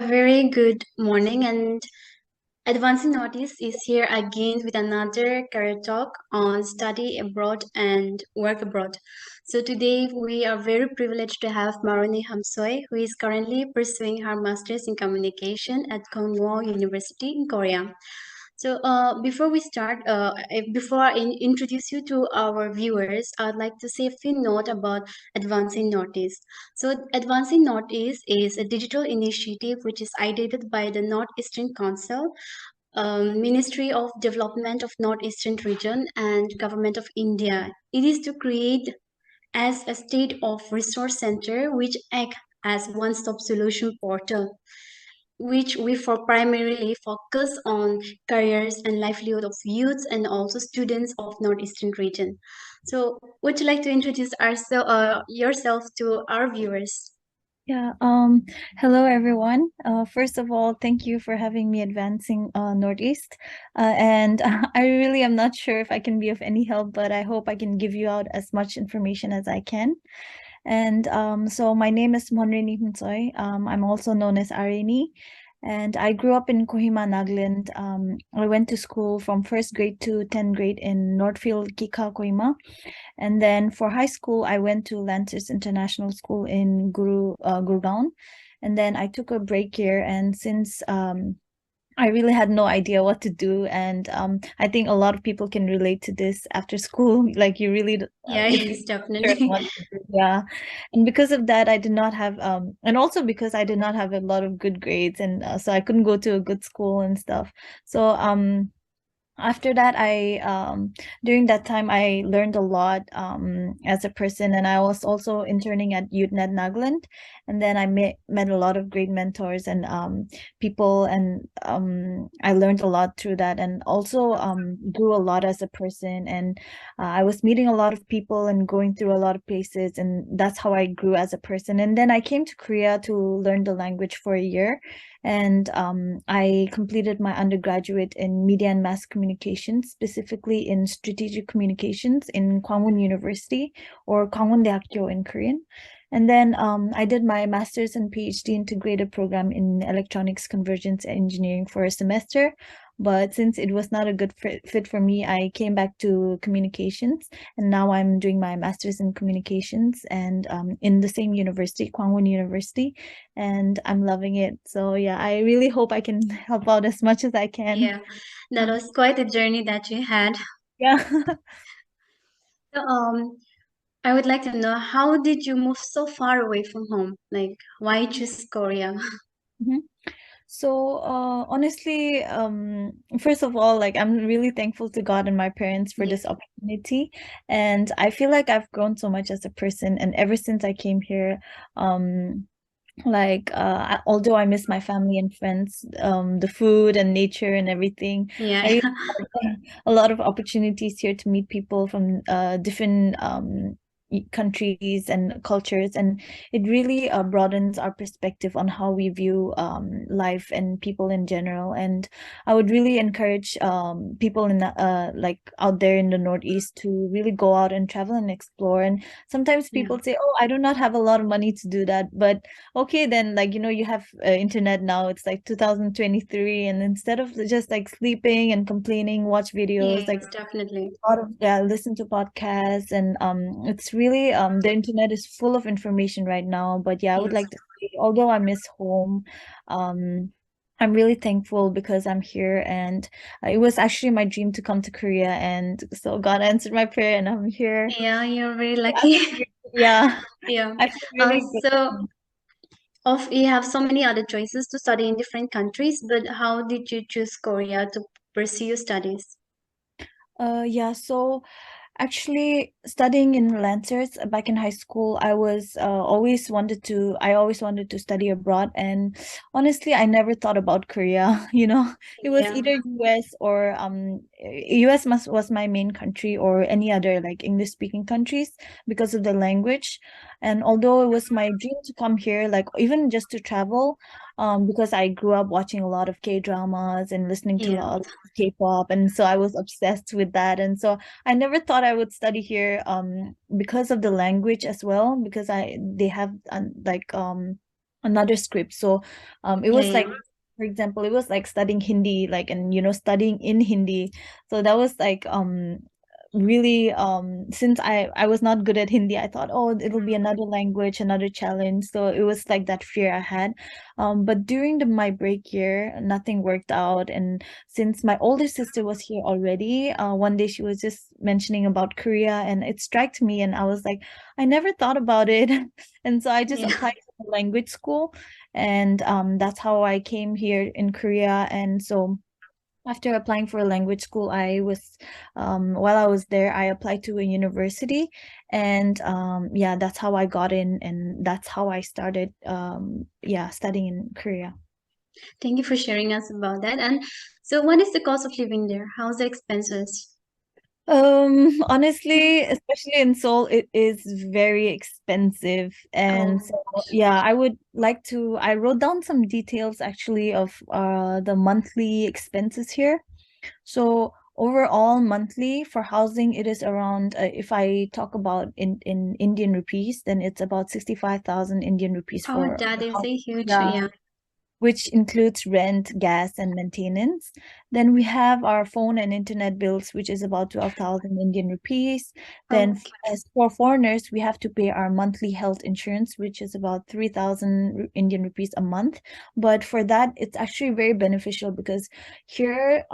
Very good morning, and Advancing Notice is here again with another career talk on study abroad and work abroad. So today we are very privileged to have Mhonreni Humtsoe, who is currently pursuing her master's in communication at Kwangwoon University in Korea. So before we start, before I introduce you to our viewers, I'd like to say a few notes about Advancing Notice. So Advancing Notice is a digital initiative which is ideated by the Northeastern Council, Ministry of Development of Northeastern Region and Government of India. It is to create as a state of resource center which act as one-stop solution portal which we for primarily focus on careers and livelihood of youths and also students of northeastern region. So would you like to introduce yourself to our viewers? Yeah, hello everyone. First of all, thank you for having me advancing Northeast. And I really am not sure if I can be of any help, but I hope I can give you out as much information as I can. And so my name is Mhonreni Humtsoe. I'm also known as Areni. And I grew up in Kohima, Nagaland. I went to school from first grade to 10th grade in Northfield, Kika, Kohima. And then for high school, I went to Lancers International School in Gurgaon. And then I took a break here. And since I really had no idea what to do, and I think a lot of people can relate to this after school. Like you really, Yeah, if yes, you're sure definitely. what to do, yeah. And because of that, I did not have, and also because I did not have a lot of good grades, and so I couldn't go to a good school and stuff. So after that I during that time I learned a lot as a person, and I was also interning at YouthNet Nagaland, and then I met a lot of great mentors and people, and I learned a lot through that, and also grew a lot as a person, and I was meeting a lot of people and going through a lot of places, and that's how I grew as a person. And then I came to Korea to learn the language for a year, and I completed my undergraduate in media and mass communications, specifically in strategic communications in Kwangwoon University, or Kwangwoon Daehakkyo in Korean. And then I did my master's and PhD integrated program in electronics convergence engineering for a semester. But since it was not a good fit for me, I came back to communications, and now I'm doing my master's in communications and in the same university, Kwangwoon University, and I'm loving it. So yeah, I really hope I can help out as much as I can. Yeah, that was quite a journey that you had. Yeah. So, I would like to know, how did you move so far away from home? Like, why choose Korea? Mhm. So honestly, first of all, like I'm really thankful to God and my parents for Yeah, this opportunity. And I feel like I've grown so much as a person. And ever since I came here, um, although I miss my family and friends, the food and nature and everything, yeah, I really had a lot of opportunities here to meet people from different countries and cultures, and it really broadens our perspective on how we view life and people in general. And I would really encourage people in like out there in the Northeast to really go out and travel and explore. And sometimes yeah, people say, oh, I do not have a lot of money to do that, but okay, then, like, you have internet now. It's like 2023, and instead of just like sleeping and complaining, watch videos, like yes, definitely. a lot of, yeah, listen to podcasts. And it's really the internet is full of information right now. But yeah, I would Yes. like to say, although I miss home, um I'm really thankful because I'm here, and it was actually my dream to come to Korea, and so God answered my prayer and I'm here. Yeah, you're very I lucky. feel yeah, Yeah. I feel Uh, really so good. of you have so many other choices to study in different countries, but how did you choose Korea to pursue your studies? Yeah, so actually, studying in Lancers back in high school, I always wanted to study abroad. And honestly, I never thought about Korea. It was Yeah. either US or US was my main country, or any other like English speaking countries because of the language. And although it was my dream to come here, like even just to travel, because I grew up watching a lot of K-dramas and listening to a Yeah. lot of K-pop, and so I was obsessed with that. And so I never thought I would study here because of the language as well, because they have another script. So it Yeah, was yeah. like, for example, it was like studying Hindi, like, and studying in Hindi. So that was like really, since I was not good at Hindi, I thought, oh, it'll be another language, another challenge. So it was like that fear I had. But during my break year, nothing worked out. And since my older sister was here already, one day she was just mentioning about Korea, and it struck me, and I was like, I never thought about it. And so I just Yeah. applied to language school, and that's how I came here in Korea. And so after applying for a language school, I was while I was there, I applied to a university, and yeah, that's how I got in, and that's how I started yeah, studying in Korea. Thank you for sharing us about that. And so, what is the cost of living there? How's the expenses? Honestly, especially in Seoul, it is very expensive. And Oh, so, yeah, I wrote down some details actually of the monthly expenses here. So overall monthly for housing, it is around, if I talk about in Indian rupees, then it's about 65,000 Indian rupees oh, for that the is house. a huge, Yeah, yeah. which includes rent, gas, and maintenance. Then we have our phone and internet bills, which is about 12,000 Indian rupees. Then, Okay. as for foreigners, we have to pay our monthly health insurance, which is about 3,000 Indian rupees a month. But for that, it's actually very beneficial because here,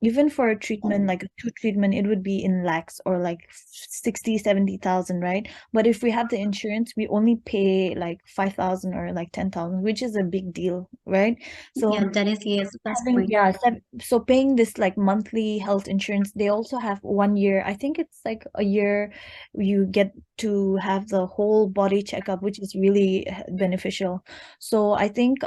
even for a treatment, like a tooth treatment, it would be in lakhs or like 60, 70,000, right? But if we have the insurance, we only pay like 5,000 or like 10,000, which is a big deal, right? Yeah, So that is, yes, plus having, point. yeah, so paying this like monthly health insurance, they also have 1 year. I think it's like a year you get to have the whole body checkup, which is really beneficial. So I think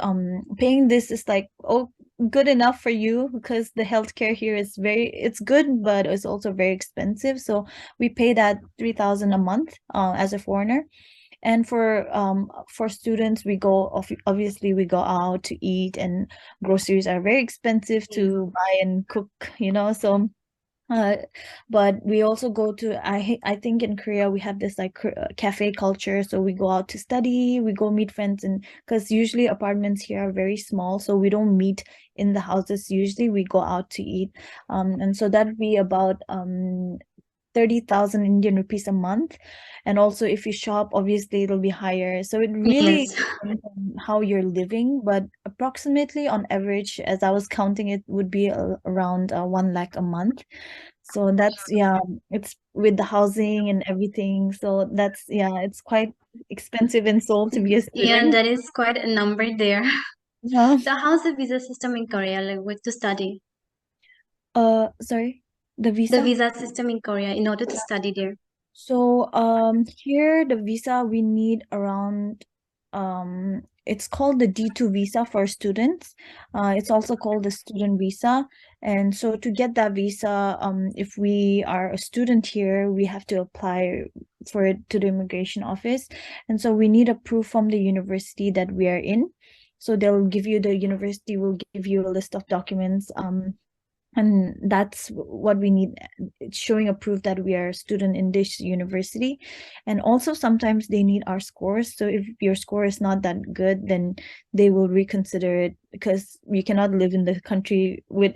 paying this is like, oh, good enough for you, because the healthcare here is it's good, but it's also very expensive. So we pay that 3,000 a month as a foreigner. And for students, we go obviously we go out to eat, and groceries are very expensive Yeah. to buy and cook, so uh, but we also go to, I think in Korea we have this like cafe culture, so we go out to study, we go meet friends, and because usually apartments here are very small, so we don't meet in the houses. Usually we go out to eat, and so that'd be about 30,000 Indian rupees a month. And also, if you shop, obviously it'll be higher. So it really Yes. depends on how you're living, but approximately on average, as I was counting, it would be around 1 lakh a month. So that's, yeah, it's with the housing and everything. So that's, yeah, it's quite expensive in Seoul to be a Yeah, student. that is quite a number there. Yeah. So, how's the visa system in Korea, like with to study? Sorry, the The visa? visa system in Korea in order to study there. So here the visa we need around, it's called the D2 visa for students. It's also called the student visa. And so to get that visa, if we are a student here, we have to apply for it to the immigration office. And so we need a proof from the university that we are in. So the university will give you a list of documents, and that's what we need. It's showing a proof that we are a student in this university. And also sometimes they need our scores, so if your score is not that good, then they will reconsider it, because you cannot live in the country with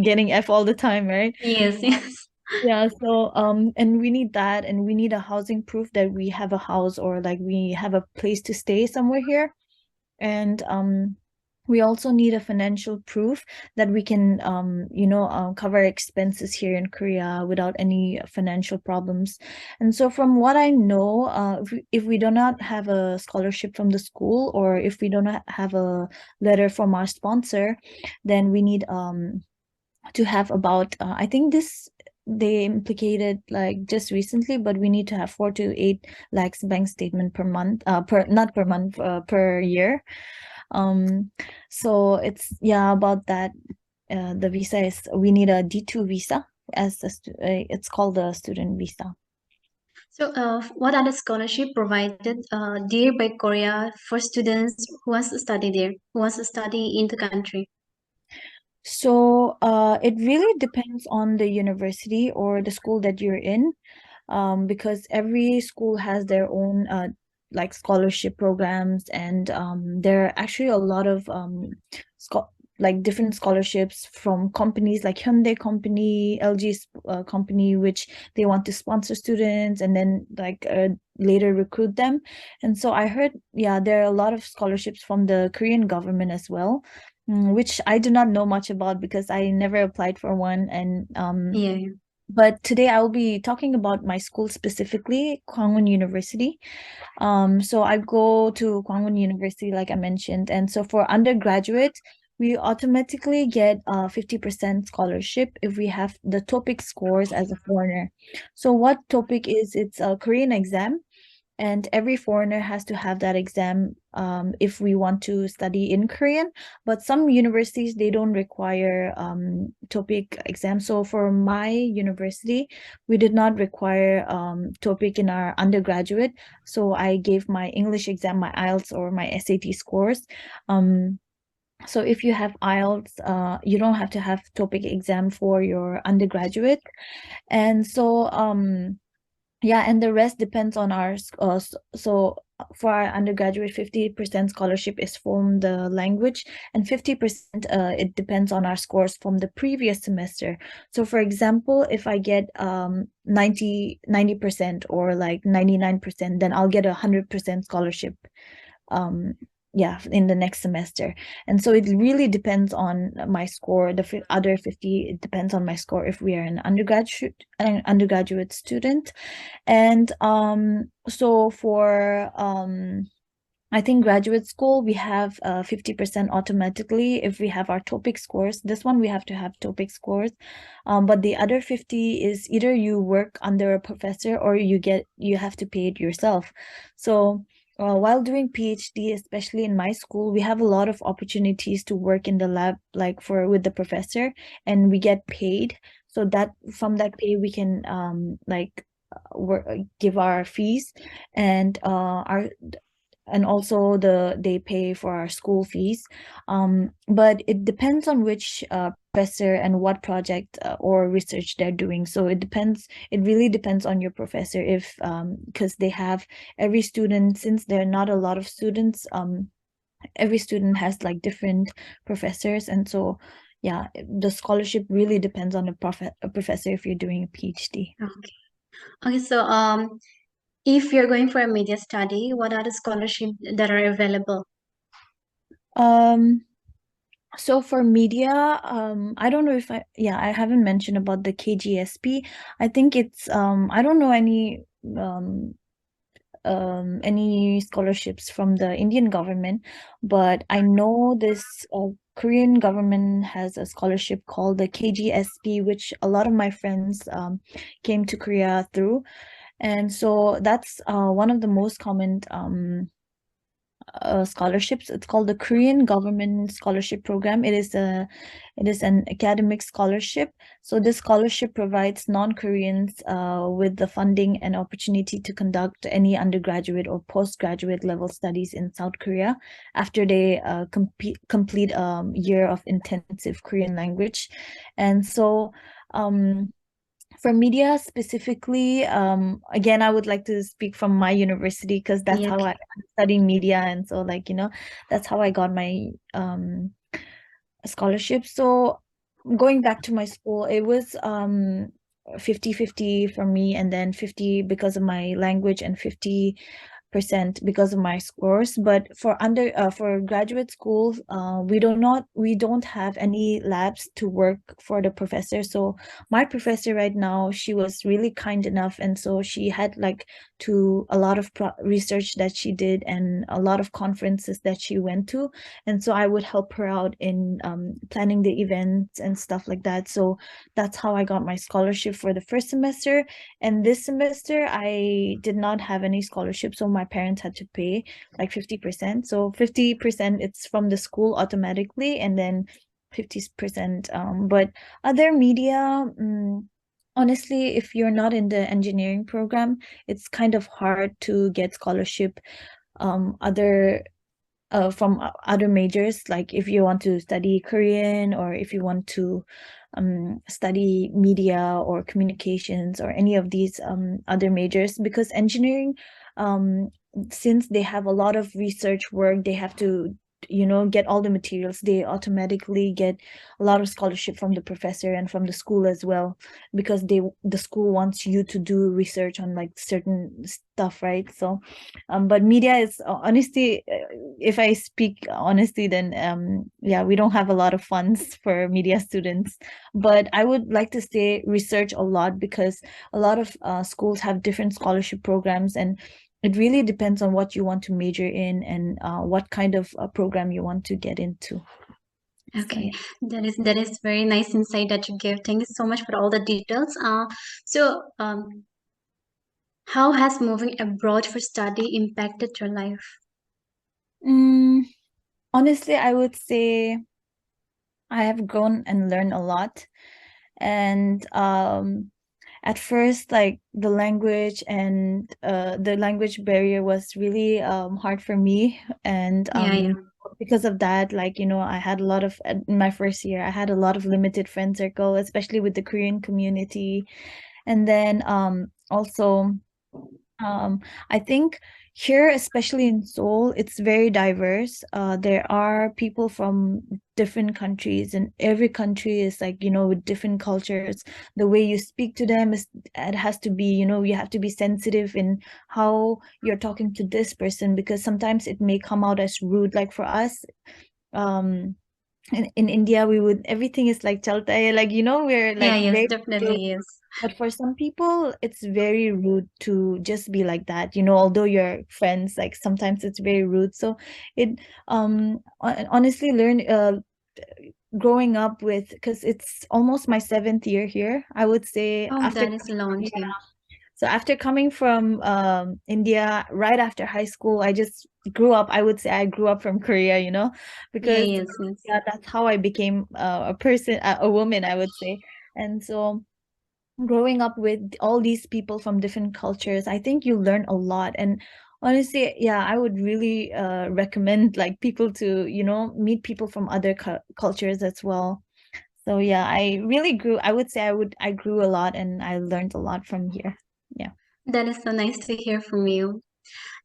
getting F all the time, right? Yes, yes. Yeah, so and we need that, and we need a housing proof that we have a house, or like we have a place to stay somewhere here. And we also need a financial proof that we can cover expenses here in Korea without any financial problems. And so from what I know, if we do not have a scholarship from the school, or if we do not have a letter from our sponsor, then we need to have about, I think this they implicated like just recently, but we need to have 4 to 8 lakhs bank statement per month, per not per month, per year. um so it's, yeah, about that. The visa is, we need a D2 visa, it's called the student visa. So, what are the scholarship provided there by Korea for students who wants to study there, who wants to study in the country? So it really depends on the university or the school that you're in, because every school has their own like scholarship programs, and there are actually a lot of like different scholarships from companies like Hyundai company, LG company, which they want to sponsor students and then like later recruit them. And so I heard, yeah, there are a lot of scholarships from the Korean government as well, which I do not know much about because I never applied for one. And Yeah. but today I will be talking about my school specifically, Kwangwoon University. So I go to Kwangwoon University, like I mentioned, and so for undergraduate, we automatically get a 50% scholarship if we have the TOPIK scores as a foreigner. So what TOPIK is, it's a Korean exam, and every foreigner has to have that exam if we want to study in Korean. But some universities, they don't require TOPIK exam. So for my university, we did not require TOPIK in our undergraduate. So I gave my English exam, my IELTS or my SAT scores. So if you have IELTS, you don't have to have TOPIK exam for your undergraduate. And so yeah, and the rest depends on our so for our undergraduate, 50% scholarship is from the language, and 50% it depends on our scores from the previous semester. So for example, if I get 90% or like 99%, then I'll get 100% scholarship. Yeah, in the next semester. And so it really depends on my score. The other 50, it depends on my score if we are an undergraduate student. And so for I think graduate school, we have 50% automatically if we have our TOPIK scores. This one we have to have TOPIK scores. But the other 50 is either you work under a professor or you have to pay it yourself. So while doing PhD, especially in my school, we have a lot of opportunities to work in the lab, like with the professor, and we get paid. So that from that pay we can like give our fees, and also they pay for our school fees. But it depends on which professor and what project or research they're doing. So it really depends on your professor, if because they have every student, since there are not a lot of students, every student has like different professors. And so yeah, the scholarship really depends on a professor if you're doing a PhD. Okay. Okay. So if you're going for a media study, what are the scholarships that are available? um So for media, I don't know if I haven't mentioned about the KGSP. I think it's I don't know any scholarships from the Indian government, but I know this Korean government has a scholarship called the KGSP, which a lot of my friends came to Korea through. And so that's one of the most common scholarships. It's called the Korean Government Scholarship Program. It is an academic scholarship. So this scholarship provides non-Koreans with the funding and opportunity to conduct any undergraduate or postgraduate level studies in South Korea after they complete a year of intensive Korean language. And so for media specifically, again, I would like to speak from my university because that's Yeah. how Okay. I'm studying media. And so like, that's how I got my scholarship. So going back to my school, it was 50-50 for me, and then 50 because of my language and 50% because of my scores. But for graduate school, we don't have any labs to work for the professor. So my professor right now, she was really kind enough, and so she had like a lot of research that she did and a lot of conferences that she went to, and so I would help her out in planning the events and stuff like that. So that's how I got my scholarship for the first semester. And this semester I did not have any scholarship, so my parents had to pay like 50%. So 50% it's from the school automatically, and then 50%. But other media, honestly, if you're not in the engineering program, it's kind of hard to get scholarship other from other majors. Like if you want to study Korean, or if you want to study media or communications or any of these other majors, because engineering, since they have a lot of research work, they have to, get all the materials. They automatically get a lot of scholarship from the professor and from the school as well, because the school wants you to do research on like certain stuff, right? So but media is honestly, if I speak honestly, then yeah, we don't have a lot of funds for media students. But I would like to say research a lot, because a lot of schools have different scholarship programs, and it really depends on what you want to major in, and what kind of program you want to get into. So Okay, yeah. that is very nice insight that you give. Thank you so much for all the details. So how has moving abroad for study impacted your life? Mm, honestly, I would say I have grown and learned a lot. And at first, like the language and the language barrier was really hard for me. And Yeah, yeah, because of that, like, I had a lot of, in my first year, I had a lot of limited friend circle, especially with the Korean community. And then also, um, I think here, especially in Seoul, it's very diverse. There are people from different countries, and every country is like, with different cultures. The way you speak to them is, it has to be, you have to be sensitive in how you're talking to this person, because sometimes it may come out as rude. Like for us, um, in India, we would, everything is like chalta, like, we're yeah, like yes, very, definitely, yes. but for some people, it's very rude to just be like that, although you're friends, like sometimes it's very rude. So it honestly learn growing up with, because it's almost my seventh year here, I would say, Oh, after that is a long time. so after coming from India right after high school, I just grew up. I would say I grew up from Korea, Yeah, because yes, yes. yeah, that's how I became a person, a woman, I would say. And so growing up with all these people from different cultures, I think you learn a lot. And honestly, yeah, I would really recommend like people to, meet people from other cultures as well. So yeah, I really grew, I would say I grew a lot, and I learned a lot from here. Yeah. That is so nice to hear from you.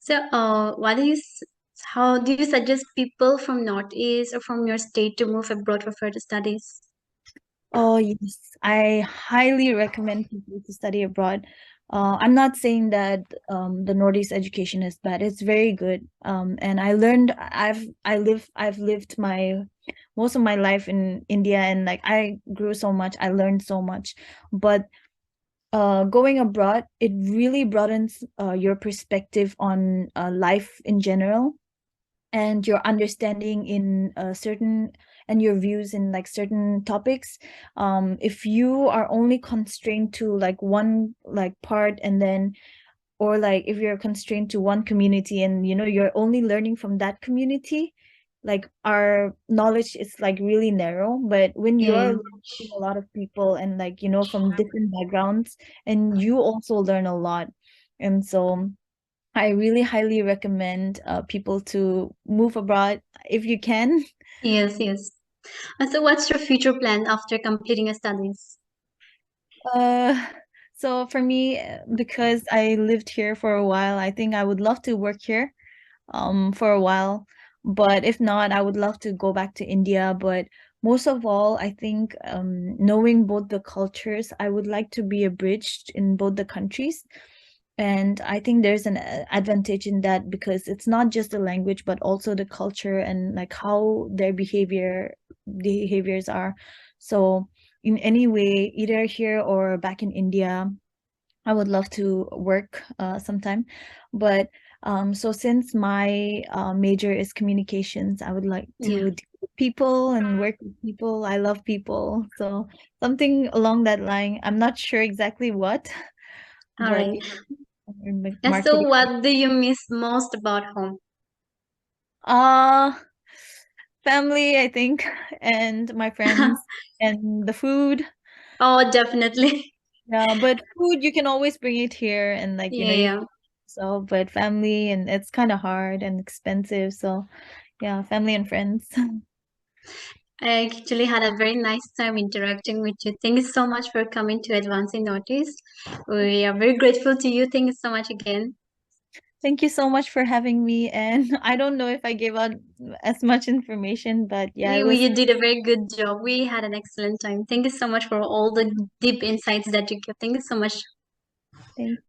So, how do you suggest people from Northeast or from your state to move abroad for further studies? Oh, yes. I highly recommend people to study abroad. I'm not saying that the Northeast education is bad. It's very good. And I learned, I've lived my most of my life in India, and like I grew so much, I learned so much. But going abroad, it really broadens your perspective on life in general, and your understanding in certain, and your views in like certain topics. If you are only constrained to like one like part, and then, or like if you're constrained to one community, and you're only learning from that community, like our knowledge is like really narrow. But when Yeah, you're yeah. learning a lot of people, and like from different backgrounds, and you also learn a lot. And so I really highly recommend people to move abroad if you can. Yes, yes. So, what's your future plan after completing your studies? Uh, so for me, because I lived here for a while, I think I would love to work here for a while. But if not, I would love to go back to India. But most of all, I think knowing both the cultures, I would like to be a bridge in both the countries. And I think there's an advantage in that, because it's not just the language, but also the culture, and like how their behaviors are. So in any way, either here or back in India, I would love to work sometime. But so since my major is communications, I would like Yeah. to deal with people and work with people. I love people. So something along that line. I'm not sure exactly what, All but right. So, marketing. what do you miss most about home? Uh, family, I think, and my friends, and the food. Oh, definitely. Yeah, but food you can always bring it here, and like, Yeah, you yeah. can, so, but family, and it's kind of hard and expensive. So yeah, family and friends. I actually had a very nice time interacting with you. Thank you so much for coming to Advancing Notice. We are very grateful to you. Thank you so much again. Thank you so much for having me. And I don't know if I gave out as much information, but yeah, it was. You did a very good job. We had an excellent time. Thank you so much for all the deep insights that you gave. Thank you so much. Thank